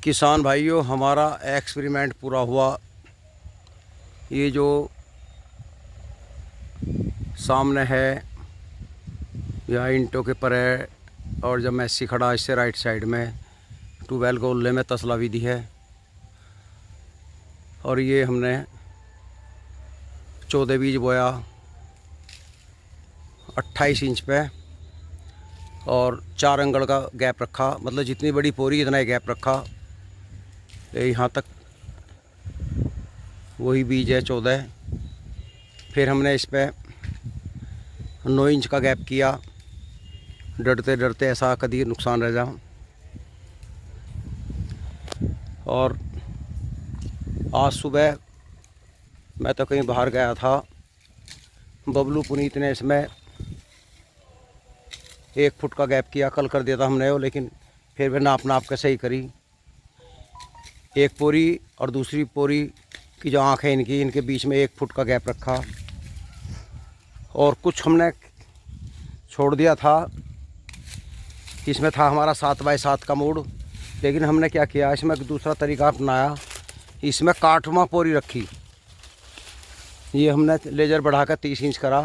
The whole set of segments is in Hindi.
किसान भाइयों, हमारा एक्सपेरिमेंट पूरा हुआ। ये जो सामने है यहाँ ईंटों के पर है, और जब मैसी खड़ा इससे राइट साइड में ट्यूबवेल को उल्ले में तसला विधि है। और ये हमने 14 बीज बोया 28 इंच पे, और 4 अंगड़ का गैप रखा, मतलब जितनी बड़ी पोरी इतना ही गैप रखा। यहाँ तक वही बीज है 14। फिर हमने इस पे 9 इंच का गैप किया, डरते डरते ऐसा कभी नुकसान रह जाए। और आज सुबह मैं तो कहीं बाहर गया था, बबलू पुनीत ने इसमें 1 फुट का गैप किया। कल कर दिया था हमने वो, लेकिन फिर भी नाप के सही करी। एक पोरी और दूसरी पोरी की जो आँख है इनके बीच में 1 फुट का गैप रखा। और कुछ हमने छोड़ दिया था, इसमें था हमारा 7 बाई 7 का मूड, लेकिन हमने क्या किया, इसमें एक दूसरा तरीका अपनाया। इसमें काठमा पोरी रखी। ये हमने लेज़र बढ़ाकर 30 इंच करा,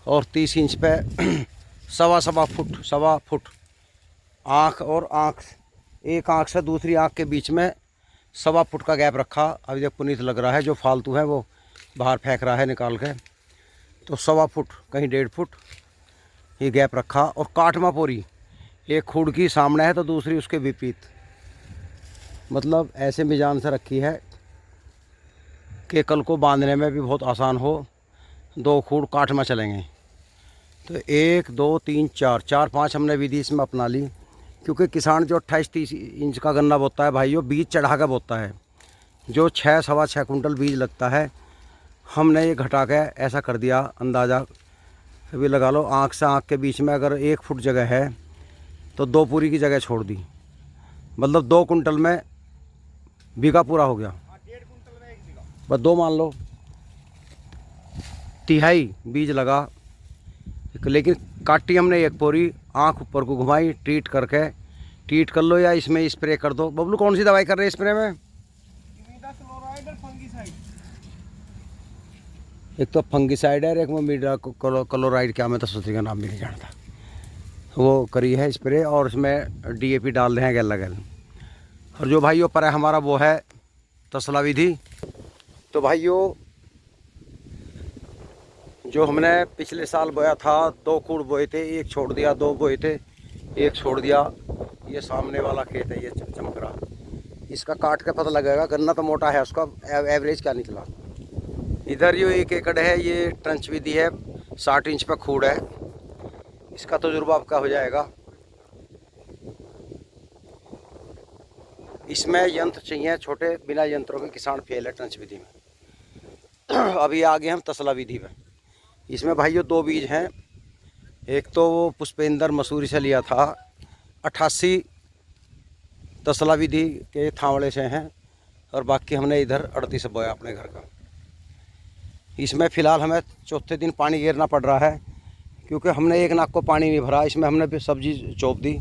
और 30 इंच पे सवा फुट आँख और आँख, एक आँख से दूसरी आँख के बीच में 1.25 फुट का गैप रखा। अभी जब पुनीत लग रहा है, जो फालतू है वो बाहर फेंक रहा है निकाल के, तो 1.25 फुट कहीं 1.5 फुट ये गैप रखा। और काठमा पोरी एक खूड़ की सामने है तो दूसरी उसके विपरीत, मतलब ऐसे मिजान से रखी है कि कल को बांधने में भी बहुत आसान हो। 2 खूड़ काठमा चलेंगे। तो 1 2 3 4 5 हमने विधि इसमें अपना ली, क्योंकि किसान जो 28-30 इंच का गन्ना बोता है भाइयों, बीज चढ़ा कर बोता है। जो 6-6.25 कुंटल बीज लगता है, हमने ये घटा के ऐसा कर दिया अंदाज़ा। अभी लगा लो, आँख से आँख के बीच में अगर 1 फुट जगह है तो 2 पूरी की जगह छोड़ दी, मतलब 2 कुंटल में बीघा पूरा हो गया। 1.5 कुंटल में 1 बीघा, बस 2 मान लो, तिहाई बीज लगा। लेकिन काटी हमने 1 पोरी, आँख ऊपर को घुमाई, ट्रीट कर लो या इसमें स्प्रे कर दो। बबलू कौन सी दवाई कर रहे हैं स्प्रे में? इमिडाक्लोराइड और फंगिसाइड। एक तो फंगिसाइड है, एक में क्लोराइड, क्या मैं तो सोची का नाम भी नहीं जानता, वो करी है स्प्रे। और उसमें DAP डाल रहे हैं गैल गैल। और जो भाइयों पर है हमारा वो है तसला विधि। तो भाइयों, जो हमने पिछले साल बोया था, 2 खूड़ बोए थे, 1 छोड़ दिया, 2 बोए थे, 1 छोड़ दिया। ये सामने वाला खेत है, ये चमक रहा, इसका काट के पता लगेगा। गन्ना तो मोटा है, उसका एवरेज क्या निकला। इधर जो 1 एकड़ है, ये ट्रंच विधि है, 60 इंच पे खूड़ है। इसका तजुर्बा आपका हो जाएगा। इसमें यंत्र चाहिए छोटे, बिना यंत्रों के किसान फेल है ट्रंच विधि में। अभी आगे हम तसला विधि में। इसमें भाइयों 2 बीज हैं। एक तो वो पुष्पेंद्र मसूरी से लिया था, 88 तसला विधि के थावड़े से हैं, और बाकी हमने इधर 38 से बोया अपने घर का। इसमें फ़िलहाल हमें चौथे दिन पानी घेरना पड़ रहा है, क्योंकि हमने 1 नाक को पानी नहीं भरा। इसमें हमने भी सब्जी चोप दी।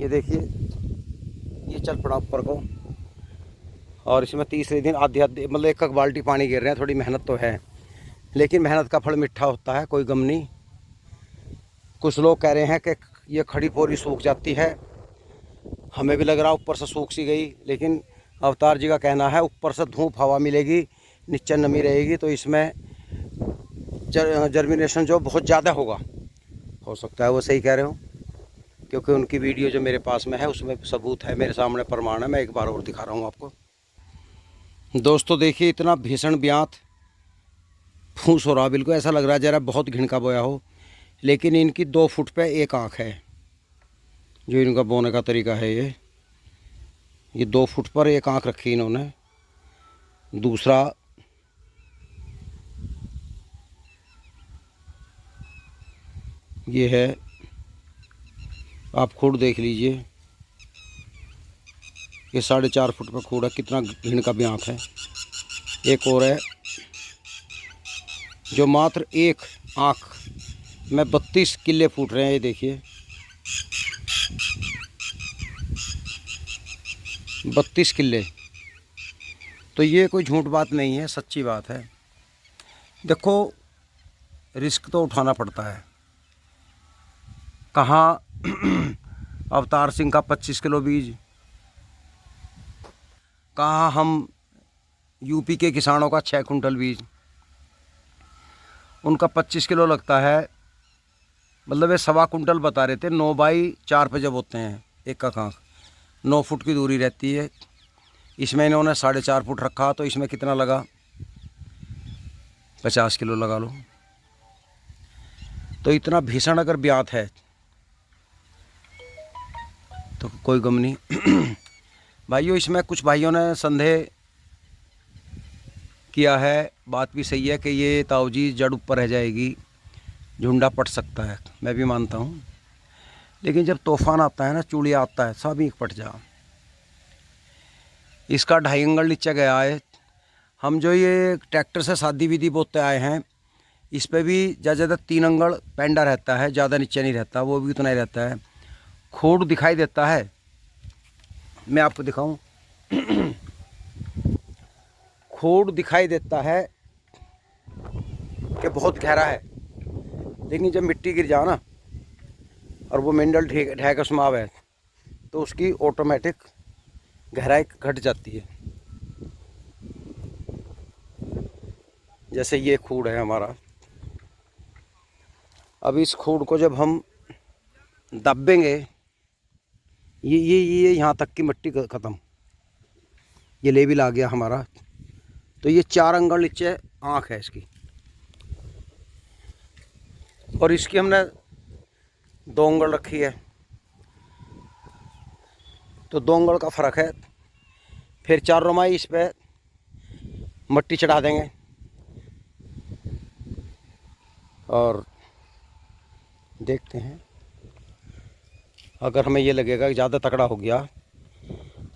ये देखिए, ये चल पड़ा ऊपर को। और इसमें तीसरे दिन आधी मतलब 1 बाल्टी पानी घेर रहे हैं। थोड़ी मेहनत तो है, लेकिन मेहनत का फल मीठा होता है, कोई गम नहीं। कुछ लोग कह रहे हैं कि ये खड़ी पोरी सूख जाती है, हमें भी लग रहा ऊपर से सूख सी गई, लेकिन अवतार जी का कहना है ऊपर से धूप हवा मिलेगी, नीचे नमी रहेगी, तो इसमें जर्मिनेशन जो बहुत ज़्यादा होगा। हो सकता है वो सही कह रहे हो, क्योंकि उनकी वीडियो जो मेरे पास में है उसमें सबूत है, मेरे सामने प्रमाण है। मैं एक बार और दिखा रहा हूँ आपको। दोस्तों देखिए, इतना भीषण ब्यात फूस हो रहा, बिल्कुल ऐसा लग रहा है जरा बहुत घिन का बोया हो। लेकिन इनकी 2 फुट पे 1 आँख है, जो इनका बोने का तरीका है। ये 2 फुट पर 1 आँख रखी इन्होंने। दूसरा ये है, आप खूड़ देख लीजिए, ये 4.5 फुट पर खूड़ है, कितना घिन का भी आँख है। एक और है जो मात्र 1 आँख में 32 किले फूट रहे हैं। ये देखिए, 32 किले। तो ये कोई झूठ बात नहीं है, सच्ची बात है। देखो रिस्क तो उठाना पड़ता है। कहाँ अवतार सिंह का 25 किलो बीज, कहाँ हम यूपी के किसानों का 6 कुंटल बीज। उनका 25 किलो लगता है, मतलब ये 1.25 कुंटल बता रहे थे। 9x4 पे जब होते हैं एक का कांख, 9 फुट की दूरी रहती है। इसमें इन्होंने 4.5 फुट रखा, तो इसमें कितना लगा? 50 किलो लगा लो। तो इतना भीषण अगर ब्यात है तो कोई गम नहीं। भाइयों, इसमें कुछ भाइयों ने संदेह किया है, बात भी सही है कि ये ताऊजी जड़ ऊपर रह जाएगी, झुंडा पट सकता है। मैं भी मानता हूँ, लेकिन जब तूफान आता है ना, चूड़िया आता है, सब एक पट जा। इसका 2.5 अंगल नीचे गया है। हम जो ये ट्रैक्टर से शादी विधि बोते आए हैं, इस पे भी ज़्यादा 3 अंगल पेंडा रहता है, ज़्यादा नीचे नहीं रहता, वो भी उतना ही रहता है। खोड़ दिखाई देता है, मैं आपको दिखाऊं। खोड़ दिखाई देता है कि बहुत गहरा है, लेकिन जब मिट्टी गिर जाए ना और वो मेंडल ढह उसमें आवे, तो उसकी ऑटोमेटिक गहराई घट जाती है। जैसे ये खूड़ है हमारा, अब इस खूड़ को जब हम दबेंगे, ये यहाँ तक की मिट्टी ख़त्म, ये लेवल आ गया हमारा। तो ये 4 अंगल नीचे आँख है इसकी, और इसकी हमने 2 अंगल रखी है, तो 2 अंगल का फ़र्क है। फिर 4 रोमाई इस पर मट्टी चढ़ा देंगे, और देखते हैं। अगर हमें ये लगेगा कि ज़्यादा तकड़ा हो गया,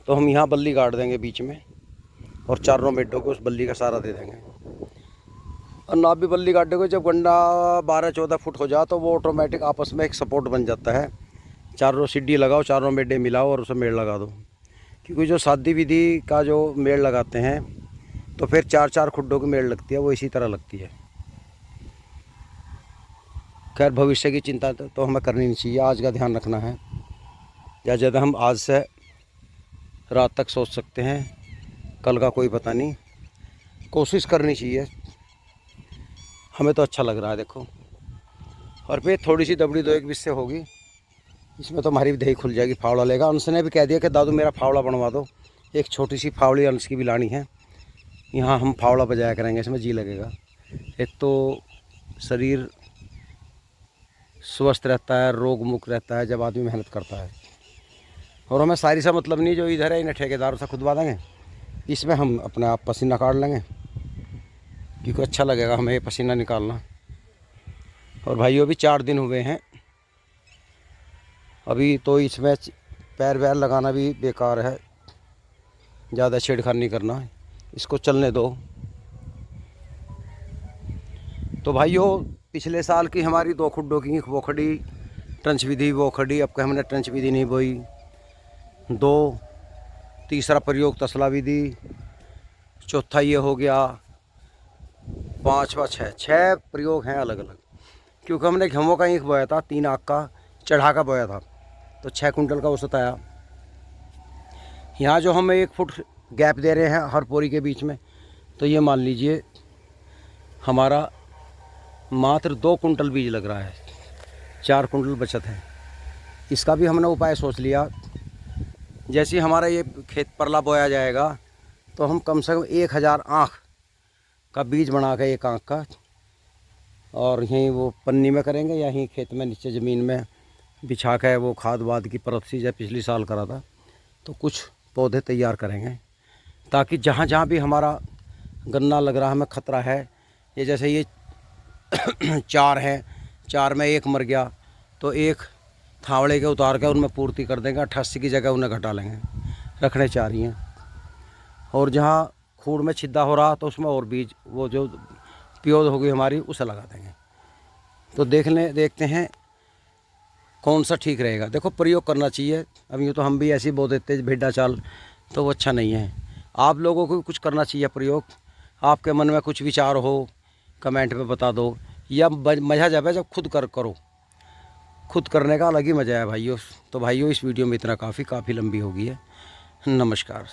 तो हम यहाँ बल्ली गाड़ देंगे बीच में, और 4 रोमेटो को उस बल्ली का सहारा दे देंगे। और ना भी बल्ली गाड़े, जब गंडा 12-14 फुट हो जाए, तो वो ऑटोमेटिक आपस में एक सपोर्ट बन जाता है। 4 सीढ़ी लगाओ, 4 मेढे मिलाओ और उसे मेड़ लगा दो। क्योंकि जो शादी विधि का जो मेड़ लगाते हैं, तो फिर 4-4 खुड्डों की मेड़ लगती है, वो इसी तरह लगती है। खैर, भविष्य की चिंता तो हमें करनी नहीं चाहिए, आज का ध्यान रखना है। या ज़्यादा हम आज से रात तक सोच सकते हैं, कल का कोई पता नहीं। कोशिश करनी चाहिए, हमें तो अच्छा लग रहा है। देखो, और फिर थोड़ी सी दबड़ी 2-1 बीस से होगी, इसमें तो हमारी भी दही खुल जाएगी। फावड़ा लेगा। अंश ने भी कह दिया कि दादू मेरा फावड़ा बनवा दो। एक छोटी सी फावड़ी अंश की भी लानी है, यहाँ हम फावड़ा बजाया करेंगे, इसमें जी लगेगा। एक तो शरीर स्वस्थ रहता है, रोग मुक्त रहता है जब आदमी मेहनत करता है। और हमें सारी सा मतलब नहीं, जो इधर है इन्हें ठेकेदारों से खुदवा देंगे, इसमें हम अपने आप पसीना काट लेंगे, क्योंकि अच्छा लगेगा हमें ये पसीना निकालना। और भाइयों, भी 4 दिन हुए हैं अभी, तो इसमें पैर वैर लगाना भी बेकार है, ज़्यादा छेड़खानी नहीं करना, इसको चलने दो। तो भाइयों, पिछले साल की हमारी 2 खुड्डों की वो खड़ी, ट्रंच विधि वो खड़ी। अब हमने ट्रंच विधि नहीं बोई। 2 तीसरा प्रयोग तसला विधि, चौथा ये हो गया, 5वां 6 प्रयोग हैं अलग अलग। क्योंकि हमने गेहूं का ईख बोया था, 3 आँख का चढ़ा का बोया था, तो 6 कुंटल का औसत आया। यहाँ जो हम 1 फुट गैप दे रहे हैं हर पोरी के बीच में, तो ये मान लीजिए हमारा मात्र 2 कुंटल बीज लग रहा है, 4 कुंटल बचत है। इसका भी हमने उपाय सोच लिया। जैसे हमारा ये खेत परला बोया जाएगा, तो हम कम से कम 1000 आँख का बीज बना के, 1 आँख का, और यहीं वो पन्नी में करेंगे या यहीं खेत में नीचे ज़मीन में बिछा के, वो खाद वाद की परत सी जब पिछली साल करा था, तो कुछ पौधे तैयार करेंगे, ताकि जहाँ जहाँ भी हमारा गन्ना लग रहा है हमें ख़तरा है, ये जैसे ये 4 हैं, 4 में 1 मर गया, तो 1 थावड़े के उतार के उनमें पूर्ति कर देंगे, 88 की जगह उन्हें घटा लेंगे, रखने 4 ही हैं। और जहाँ खूड़ में छिद्दा हो रहा, तो उसमें और बीज, वो जो प्योद होगी हमारी, उसे लगा देंगे। तो देखते हैं कौन सा ठीक रहेगा। देखो, प्रयोग करना चाहिए। अब यूँ तो हम भी ऐसे ही बो देते भेड़ा चाल, तो वो अच्छा नहीं है। आप लोगों को भी कुछ करना चाहिए प्रयोग। आपके मन में कुछ विचार हो कमेंट में बता दो, या मज़ा जब है जब खुद करो। खुद करने का अलग ही मज़ा है भाइयों। तो भाइयों इस वीडियो में इतना काफ़ी लंबी हो गई है। नमस्कार।